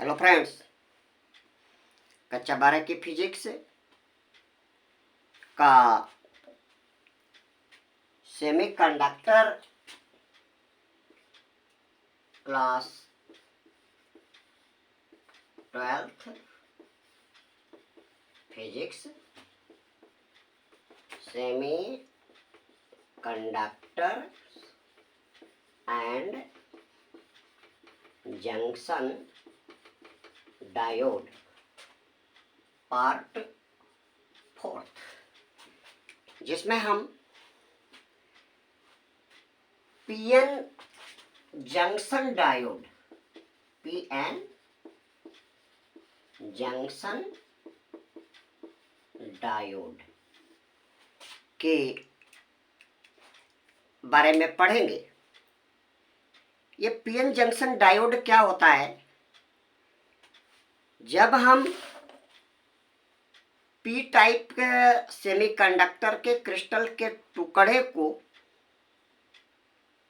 Hello friends, कक्षा 12 की physics का semiconductor class 12th physics semi conductor and junction diode part 4, जिसमें हम PN junction diode PN junction diode के बारे में पढ़ेंगे। ये पीएन जंक्शन डायोड क्या होता है? जब हम पी टाइप के सेमीकंडक्टर के क्रिस्टल के टुकड़े को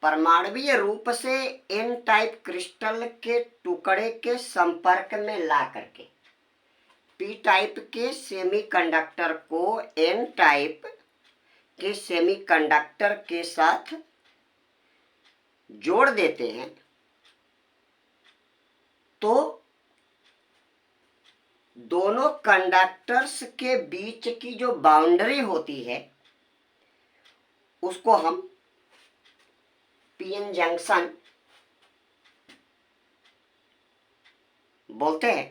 परमाणुीय रूप से एन टाइप क्रिस्टल के टुकड़े के संपर्क में ला करके पी टाइप के सेमीकंडक्टर को एन टाइप के सेमीकंडक्टर के साथ जोड़ देते हैं, तो दोनों कंडक्टर्स के बीच की जो बाउंड्री होती है उसको हम पीएन जंक्शन बोलते हैं।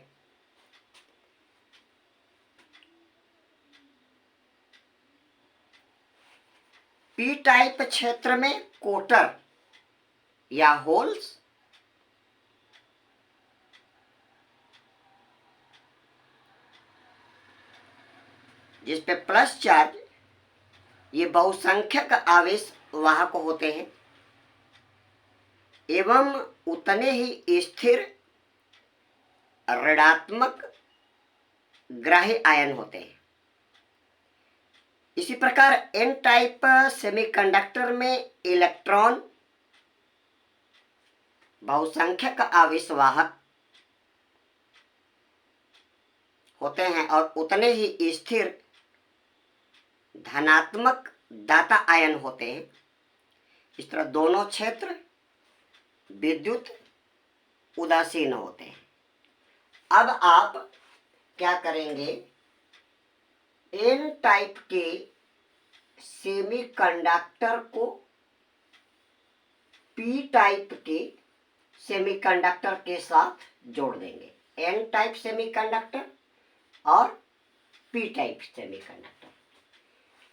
पी टाइप क्षेत्र में कोटर या होल्स जिस पे प्लस चार्ज, ये बहुसंख्यक आवेश वाहक होते हैं एवं उतने ही स्थिर ऋणात्मक ग्राही आयन होते हैं। इसी प्रकार एन टाइप सेमीकंडक्टर में इलेक्ट्रॉन बहुसंख्यक आवेश वाहक होते हैं और उतने ही स्थिर धनात्मक दाता आयन होते हैं। इस तरह दोनों क्षेत्र विद्युत उदासीन होते हैं। अब आप क्या करेंगे? एन टाइप के सेमीकंडक्टर को पी टाइप के सेमीकंडक्टर के साथ जोड़ देंगे। एन टाइप सेमीकंडक्टर और P type semiconductor.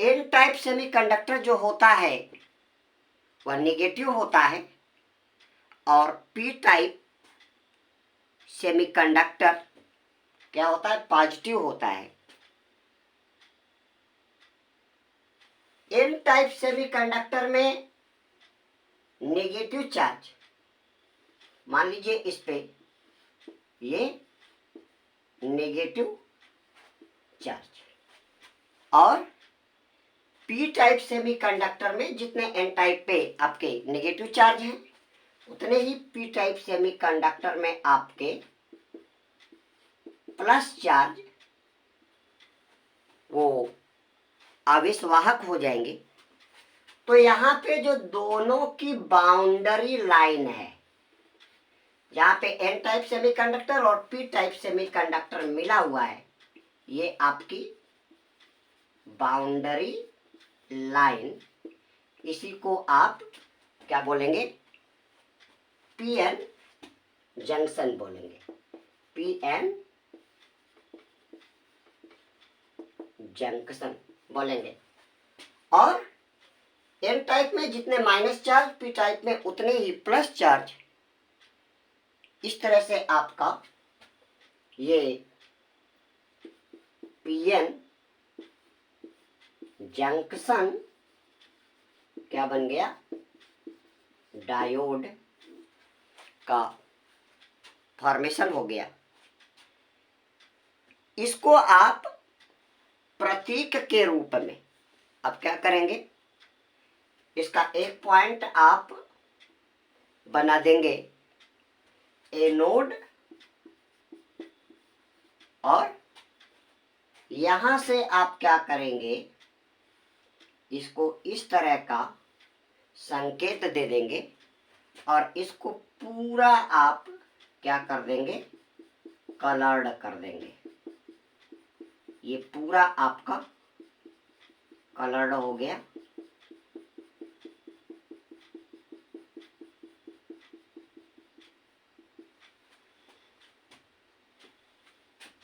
N type semiconductor जो होता है वह नेगेटिव होता है और पी टाइप सेमीकंडक्टर क्या होता है? पॉजिटिव होता है। एन टाइप सेमीकंडक्टर में नेगेटिव चार्ज, मान लीजिए इस पे ये नेगेटिव चार्ज, और पी टाइप सेमीकंडक्टर में जितने एन टाइप पे आपके नेगेटिव चार्ज हैं उतने ही पी टाइप सेमीकंडक्टर में आपके प्लस चार्ज वो आवेश वाहक हो जाएंगे। तो यहाँ पे जो दोनों की बाउंड्री लाइन है, जहाँ पे एन टाइप सेमीकंडक्टर और पी टाइप सेमीकंडक्टर मिला हुआ है, ये आपकी बाउंड्री लाइन, इसी को आप क्या बोलेंगे? पीएन जंक्शन बोलेंगे। पीएन जंक्शन बोलेंगे। और एन टाइप में जितने माइनस चार्ज, पी टाइप में उतने ही प्लस चार्ज। इस तरह से आपका ये पीएन जंक्शन क्या बन गया? डायोड का फॉर्मेशन हो गया। इसको आप प्रतीक के रूप में अब क्या करेंगे? इसका एक पॉइंट आप बना देंगे एनोड और यहाँ से आप क्या करेंगे, इसको इस तरह का संकेत दे देंगे और इसको पूरा आप क्या कर देंगे, कलर्ड कर देंगे। ये पूरा आपका कलर्ड हो गया।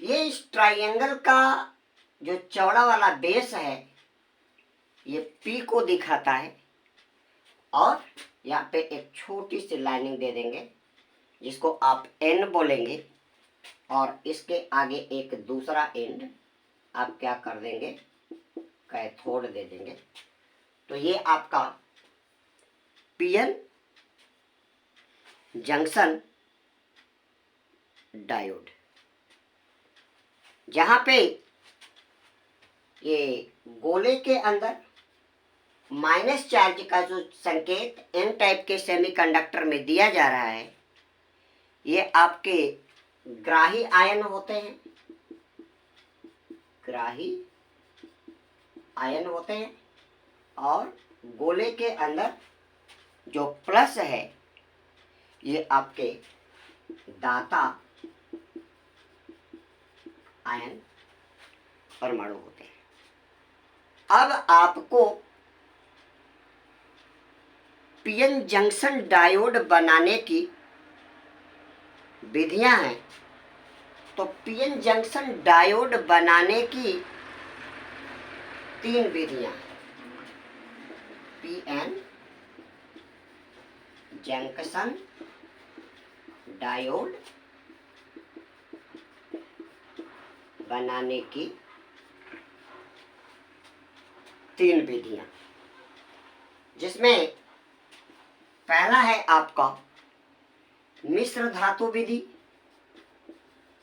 ये इस ट्रायंगल का जो चौड़ा वाला बेस है ये P को दिखाता है और यहाँ पे एक छोटी सी लाइनिंग दे देंगे जिसको आप N बोलेंगे और इसके आगे एक दूसरा एंड आप क्या कर देंगे, कैथोड दे देंगे। तो ये आपका पीएन जंक्शन डायोड, जहाँ पे ये गोले के अंदर माइनस चार्ज का जो संकेत एन टाइप के सेमीकंडक्टर में दिया जा रहा है, ये आपके ग्राही आयन होते हैं, ग्राही आयन होते हैं। और गोले के अंदर जो प्लस है ये आपके दाता आयन परमाणु होते हैं। अब आपको पीएन जंक्शन डायोड बनाने की विधियां हैं। तो पीएन जंक्शन डायोड बनाने की 3 विधियां हैं। पीएन जंक्शन डायोड बनाने की 3 विधियां, जिसमें पहला है आपका मिश्र धातु विधि।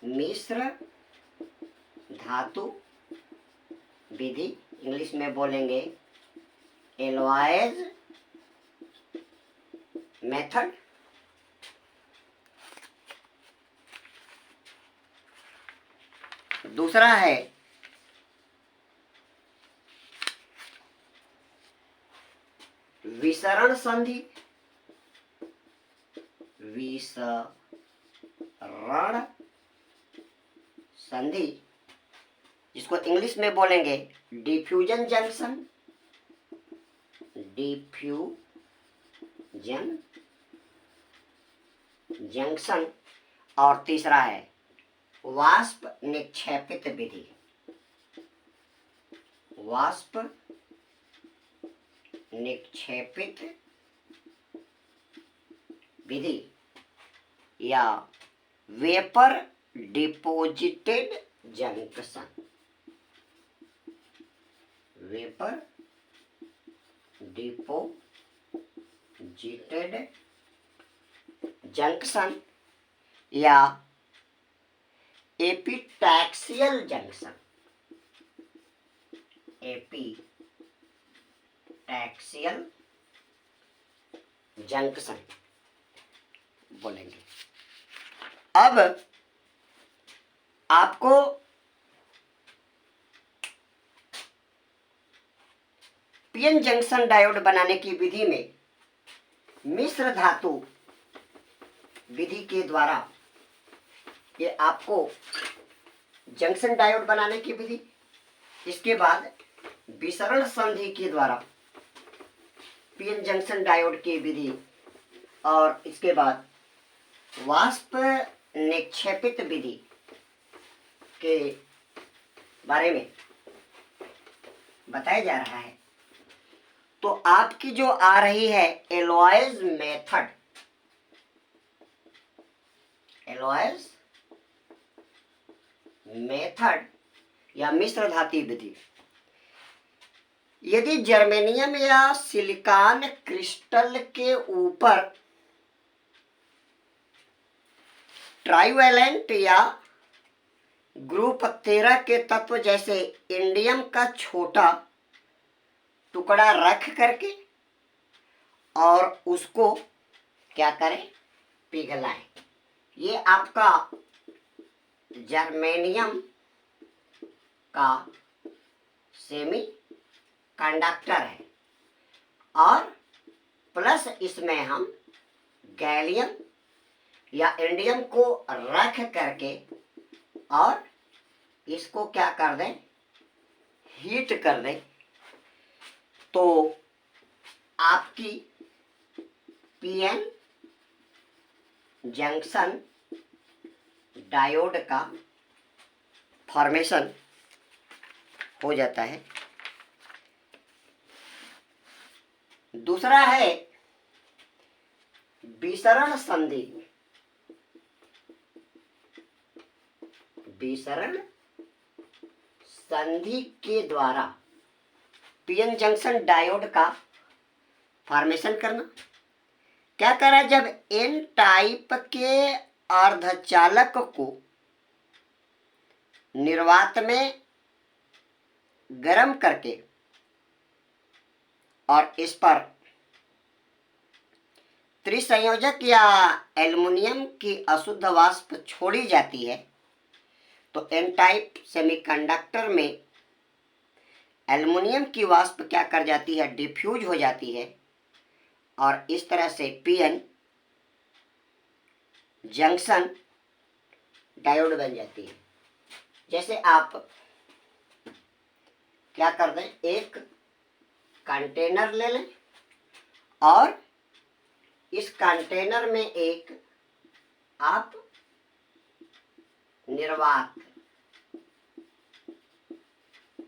मिश्र धातु विधि इंग्लिश में बोलेंगे एलोइज मेथड। दूसरा है विसरण संधि। विसरण संधि जिसको इंग्लिश में बोलेंगे डिफ्यूजन जंक्शन। Diffusion junction. और तीसरा है वाष्प निक्षेपित विधि। वाष्प निक्षेपित विधि या vapour deposited junction. Vapour deposited junction या एपिटैक्सियल जंक्शन। एपिटैक्सियल जंक्शन बोलेंगे। अब आपको पीएन जंक्शन डायोड बनाने की विधि में मिश्र धातु विधि के द्वारा ये आपको जंक्शन डायोड बनाने की विधि, इसके बाद विसरण संधि के द्वारा पीएन जंक्शन डायोड की विधि, और इसके बाद वाष्प निक्षेपित विधि के बारे में बताया जा रहा है। तो आपकी जो आ रही है एलोइज मेथड, एलोइज मेथड या मिश्र धातु विधि, यदि जर्मेनियम या सिलिकॉन क्रिस्टल के ऊपर ट्राइवेलेंट या ग्रुप 13 के तत्व जैसे इंडियम का छोटा टुकड़ा रख करके और उसको क्या करें, पिघलाएं। ये आपका जर्मेनियम का सेमी कंडक्टर है और प्लस इसमें हम गैलियम या इंडियम को रख करके और इसको क्या कर दें, हीट कर दें, तो आपकी पीएन जंक्शन डायोड का फॉर्मेशन हो जाता है। दूसरा है विसरण संधि। विसरण संधि के द्वारा पीएन जंक्शन डायोड का फॉर्मेशन करना। क्या करा, जब एन टाइप के अर्धचालक को निर्वात में गर्म करके और इस पर त्रिसंयोजक या एल्युमिनियम की अशुद्ध वाष्प छोड़ी जाती है, तो एन टाइप सेमीकंडक्टर में एल्युमिनियम की वाष्प क्या कर जाती है, डिफ्यूज हो जाती है और इस तरह से पीएन जंक्शन डायोड बन जाती है। जैसे आप क्या कर दें, एक कंटेनर ले लें और इस कंटेनर में एक आप निर्वात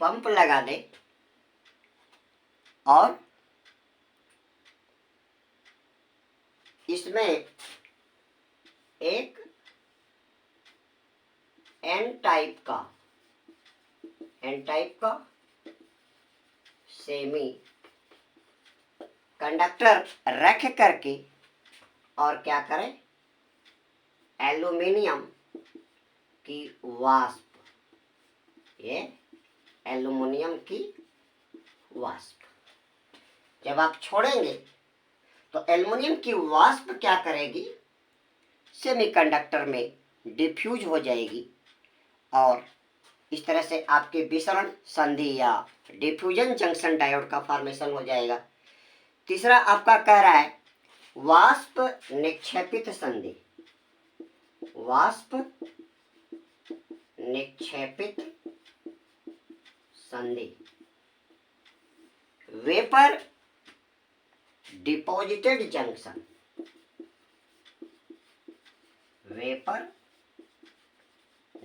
पंप लगा दें और इसमें एक एन टाइप का सेमी कंडक्टर रख करके और क्या करें, एल्युमिनियम की वाष्प, ये एल्युमिनियम की वाष्प जब आप छोड़ेंगे तो एल्युमिनियम की वाष्प क्या करेगी, सेमीकंडक्टर में डिफ्यूज हो जाएगी और इस तरह से आपके विसरण संधि या डिफ्यूजन जंक्शन डायोड का फॉर्मेशन हो जाएगा। तीसरा आपका कह रहा है वाष्प निक्षेपित संधि। वाष्प निक्षेपित संधि, vapour deposited junction. Vapour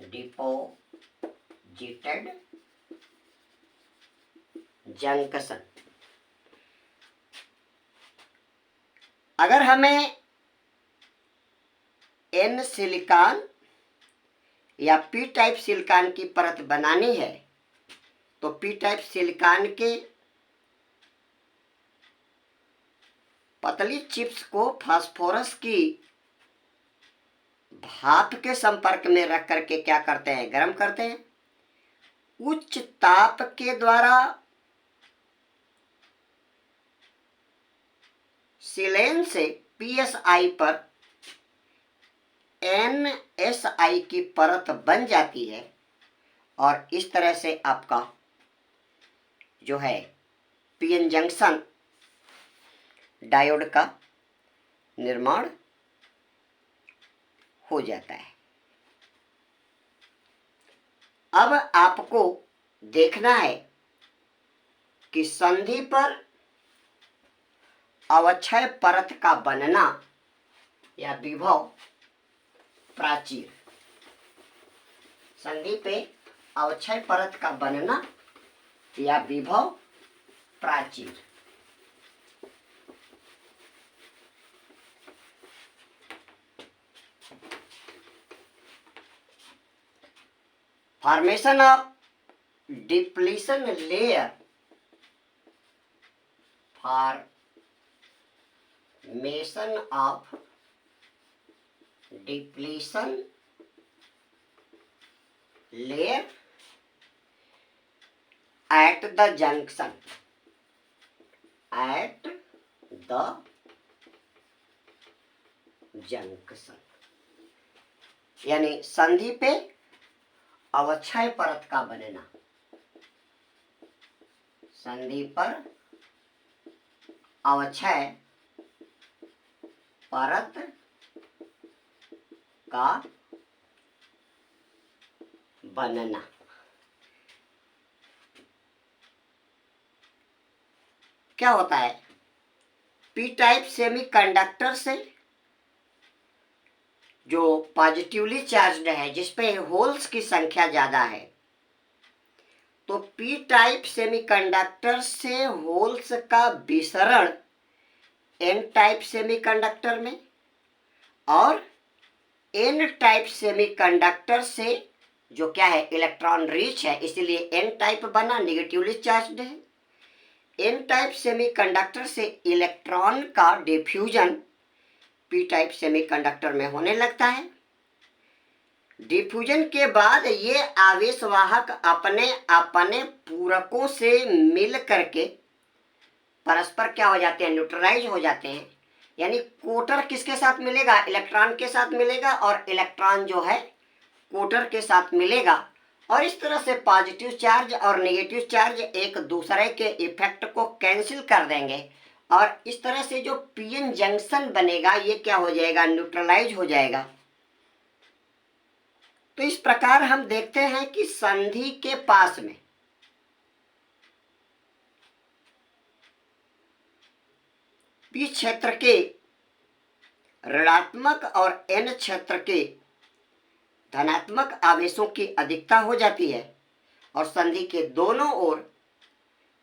deposited junction. अगर हमें एन सिलिकॉन या पी टाइप सिलिकॉन की परत बनानी है तो पी टाइप सिलिकॉन के पतली चिप्स को फास्फोरस की भाप के संपर्क में रख करके क्या करते हैं, गर्म करते हैं। उच्च ताप के द्वारा सिलेन से पीएसआई पर एनएसआई की परत बन जाती है और इस तरह से आपका जो है पीएन जंक्शन डायोड का निर्माण हो जाता है। अब आपको देखना है कि संधि पर अवक्षय परत का बनना या विभव प्राचीर। संधि पे अवक्षय परत का बनना या विभव प्राचीर। Formation of depletion layer. Formation of depletion layer at the junction, at the junction, यानी संधि पे अवक्षय परत का बनना। संधि पर अवक्षय परत का बनना। क्या होता है, पी टाइप सेमीकंडक्टर से जो पॉजिटिवली चार्ज्ड है, जिसपे होल्स की संख्या ज्यादा है, तो पी टाइप सेमीकंडक्टर से होल्स का विसरण एन टाइप सेमीकंडक्टर में, और एन टाइप सेमीकंडक्टर से जो क्या है, इलेक्ट्रॉन रिच है, इसलिए एन टाइप बना, नेगेटिवली चार्ज्ड है। एन टाइप सेमीकंडक्टर से इलेक्ट्रॉन का डिफ्यूजन पी टाइप सेमीकंडक्टर में होने लगता है। डिफ्यूजन के बाद ये आवेशवाहक अपने अपने पूरकों से मिल करके परस्पर क्या हो जाते हैं, न्यूट्रलाइज हो जाते हैं। यानी कोटर किसके साथ मिलेगा, इलेक्ट्रॉन के साथ मिलेगा, और इलेक्ट्रॉन जो है कोटर के साथ मिलेगा, और इस तरह से पॉजिटिव चार्ज और नेगेटिव चार्ज एक दूसरे के इफेक्ट को कैंसिल कर देंगे, और इस तरह से जो पीएन जंक्शन बनेगा ये क्या हो जाएगा, न्यूट्रलाइज हो जाएगा। तो इस प्रकार हम देखते हैं कि संधि के पास में पी क्षेत्र के ऋणात्मक और एन क्षेत्र के धनात्मक आवेशों की अधिकता हो जाती है, और संधि के दोनों ओर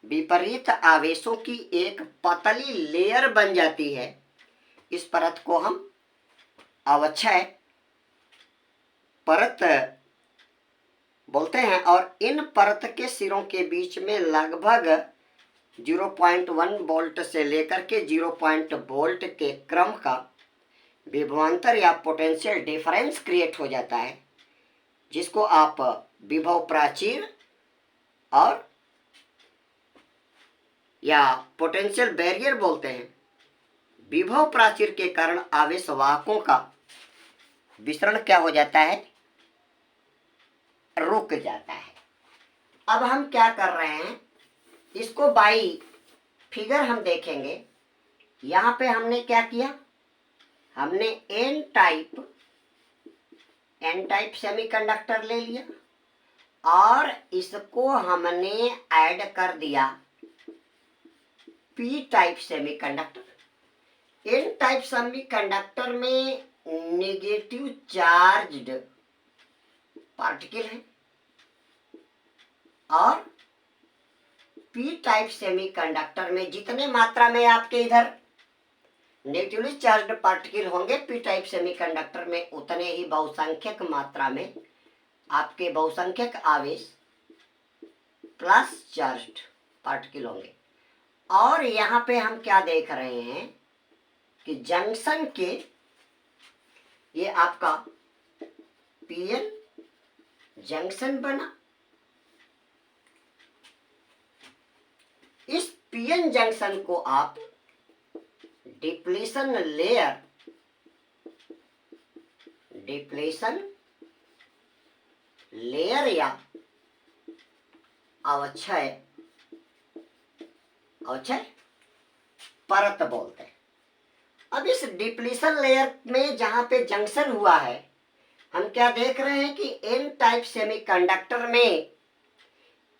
विपरीत आवेशों की एक पतली लेयर बन जाती है। इस परत को हम अवक्षय परत बोलते हैं, और इन परत के सिरों के बीच में लगभग 0.1 वोल्ट से लेकर के 0.1 वोल्ट के क्रम का विभवांतर या पोटेंशियल डिफरेंस क्रिएट हो जाता है, जिसको आप विभव प्राचीर और या पोटेंशियल बैरियर बोलते हैं। विभव प्राचीर के कारण आवेश वाहकों का विसरण क्या हो जाता है, रुक जाता है। अब हम क्या कर रहे हैं, इसको बाई फिगर हम देखेंगे। यहां पे हमने क्या किया, हमने एन टाइप सेमीकंडक्टर ले लिया, और इसको हमने ऐड कर दिया P type semiconductor. N type semiconductor में नेगेटिव चार्ज्ड पार्टिकल है, और पी टाइप सेमीकंडक्टर में जितने मात्रा में आपके इधर नेगेटिवली चार्ज्ड पार्टिकल होंगे, पी टाइप सेमीकंडक्टर में उतने ही बहुसंख्यक मात्रा में आपके बहुसंख्यक आवेश प्लस चार्ज्ड पार्टिकल होंगे। और यहाँ पे हम क्या देख रहे हैं कि जंक्शन के ये आपका पीएन जंक्शन बना। इस पीएन जंक्शन को आप डिप्लीशन लेयर या अवक्षय परत बोलते हैं। अब इस डिप्लीशन लेयर में जहां पे जंक्शन हुआ है, हम क्या देख रहे हैं कि एन टाइप सेमीकंडक्टर में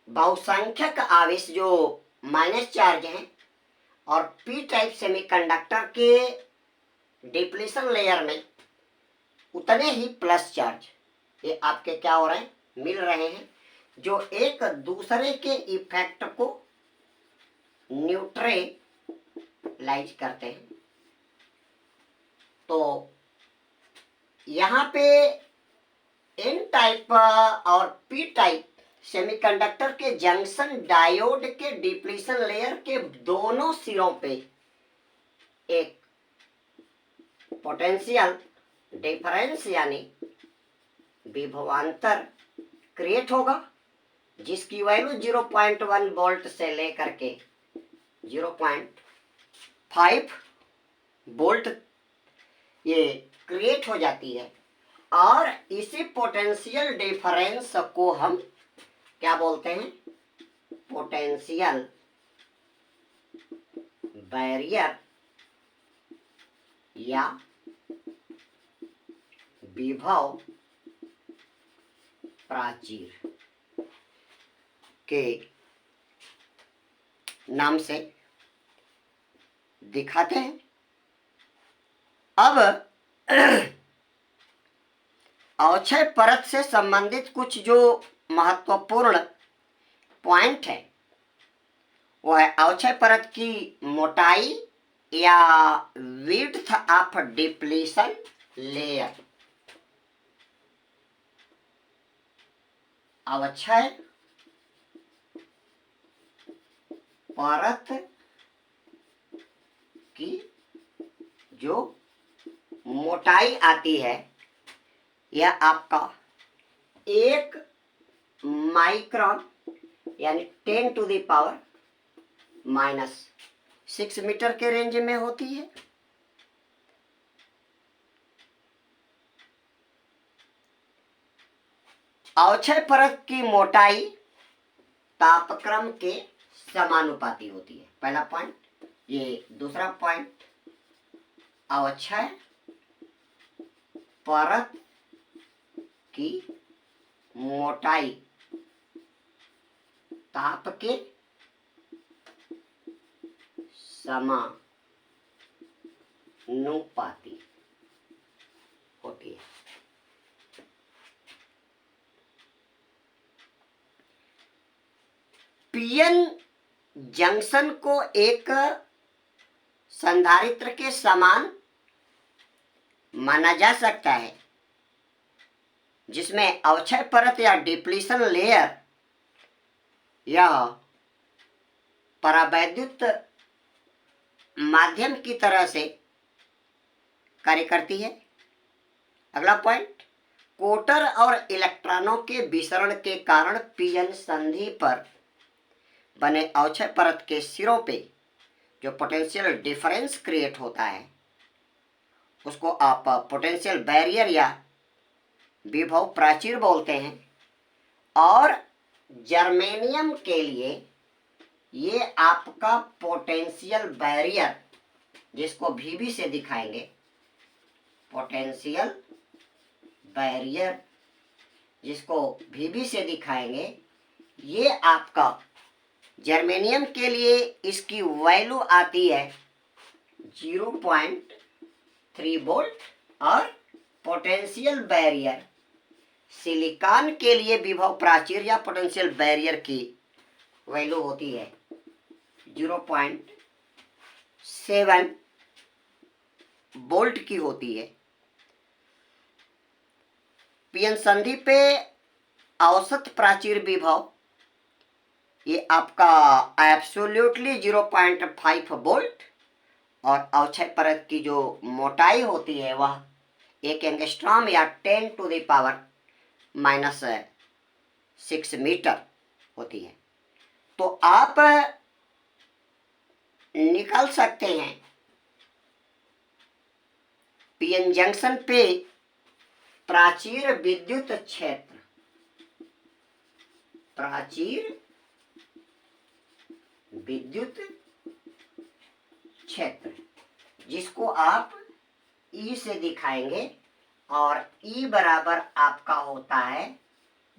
बहुसंख्यक आवेश जो माइनस चार्ज हैं, और पी टाइप सेमीकंडक्टर के डिप्लीशन लेयर में उतने ही प्लस चार्ज ये आपके क्या हो रहे हैं, मिल रहे हैं, जो एक दूसरे के इफेक्ट को न्यूट्रलाइज करते हैं। तो यहाँ पे एन टाइप और पी टाइप सेमीकंडक्टर के जंक्शन डायोड के डिप्लीशन लेयर के दोनों सिरों पे एक पोटेंशियल डिफरेंस यानी विभवांतर क्रिएट होगा, जिसकी वैल्यू 0.1 वोल्ट से लेकर के 0.5 वोल्ट ये क्रिएट हो जाती है। और इसी पोटेंशियल डिफरेंस को हम क्या बोलते हैं, पोटेंशियल बैरियर या विभव प्राचीर के नाम से दिखाते हैं। अब अवक्षय परत से संबंधित कुछ जो महत्वपूर्ण पॉइंट है वो है अवक्षय परत की मोटाई या विड्थ ऑफ डिप्लीशन लेयर। अवक्षय परत की जो मोटाई आती है यह आपका 1 माइक्रोन यानी 10⁻⁻⁶ मीटर के रेंज में होती है। अवक्षय परत की मोटाई तापक्रम के समानुपाती होती है। पहला पॉइंट ये। दूसरा पॉइंट, अवक्षय परत की मोटाई ताप के समानुपाती होती है। पीएन जंक्शन को एक संधारित्र के समान माना जा सकता है जिसमें अवक्षय परत या डिप्लीशन लेयर या परावैद्युत माध्यम की तरह से कार्य करती है। अगला पॉइंट, कोटर और इलेक्ट्रॉनों के विसरण के कारण पीएन संधि पर बने अवक्षय परत के सिरों पे जो पोटेंशियल डिफरेंस क्रिएट होता है उसको आप पोटेंशियल बैरियर या विभव प्राचीर बोलते हैं। और जर्मेनियम के लिए ये आपका पोटेंशियल बैरियर जिसको VB से दिखाएंगे, पोटेंशियल बैरियर जिसको VB से दिखाएंगे, ये आपका जर्मेनियम के लिए इसकी वैल्यू आती है 0.3 वोल्ट। और पोटेंशियल बैरियर सिलिकॉन के लिए विभव प्राचीर या पोटेंशियल बैरियर की वैल्यू होती है 0.7 वोल्ट की होती है। पीएन संधि पे औसत प्राचीर विभव ये आपका एब्सोल्युटली 0.5 वोल्ट और अवक्षय परत की जो मोटाई होती है वह 1 एंगस्ट्रॉम या 10⁻⁻⁶ मीटर होती है। तो आप निकाल सकते हैं पीएन जंक्शन पे प्राचीर विद्युत क्षेत्र, प्राचीर विद्युत क्षेत्र जिसको आप E से दिखाएंगे और E बराबर आपका होता है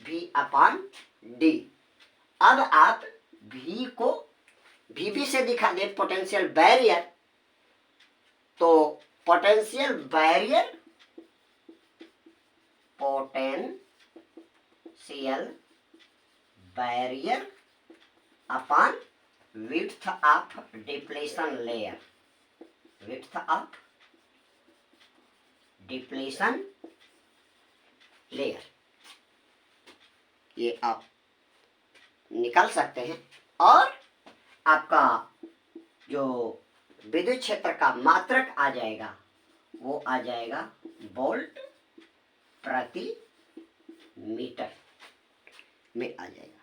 V/D। अब आप V को VB से दिखा दे पोटेंशियल बैरियर, तो potential barrier upon width of depletion layer, width of depletion layer, ये आप निकाल सकते हैं। और आपका जो विद्युत क्षेत्र का मात्रक आ जाएगा वो आ जाएगा वोल्ट प्रति मीटर में आ जाएगा।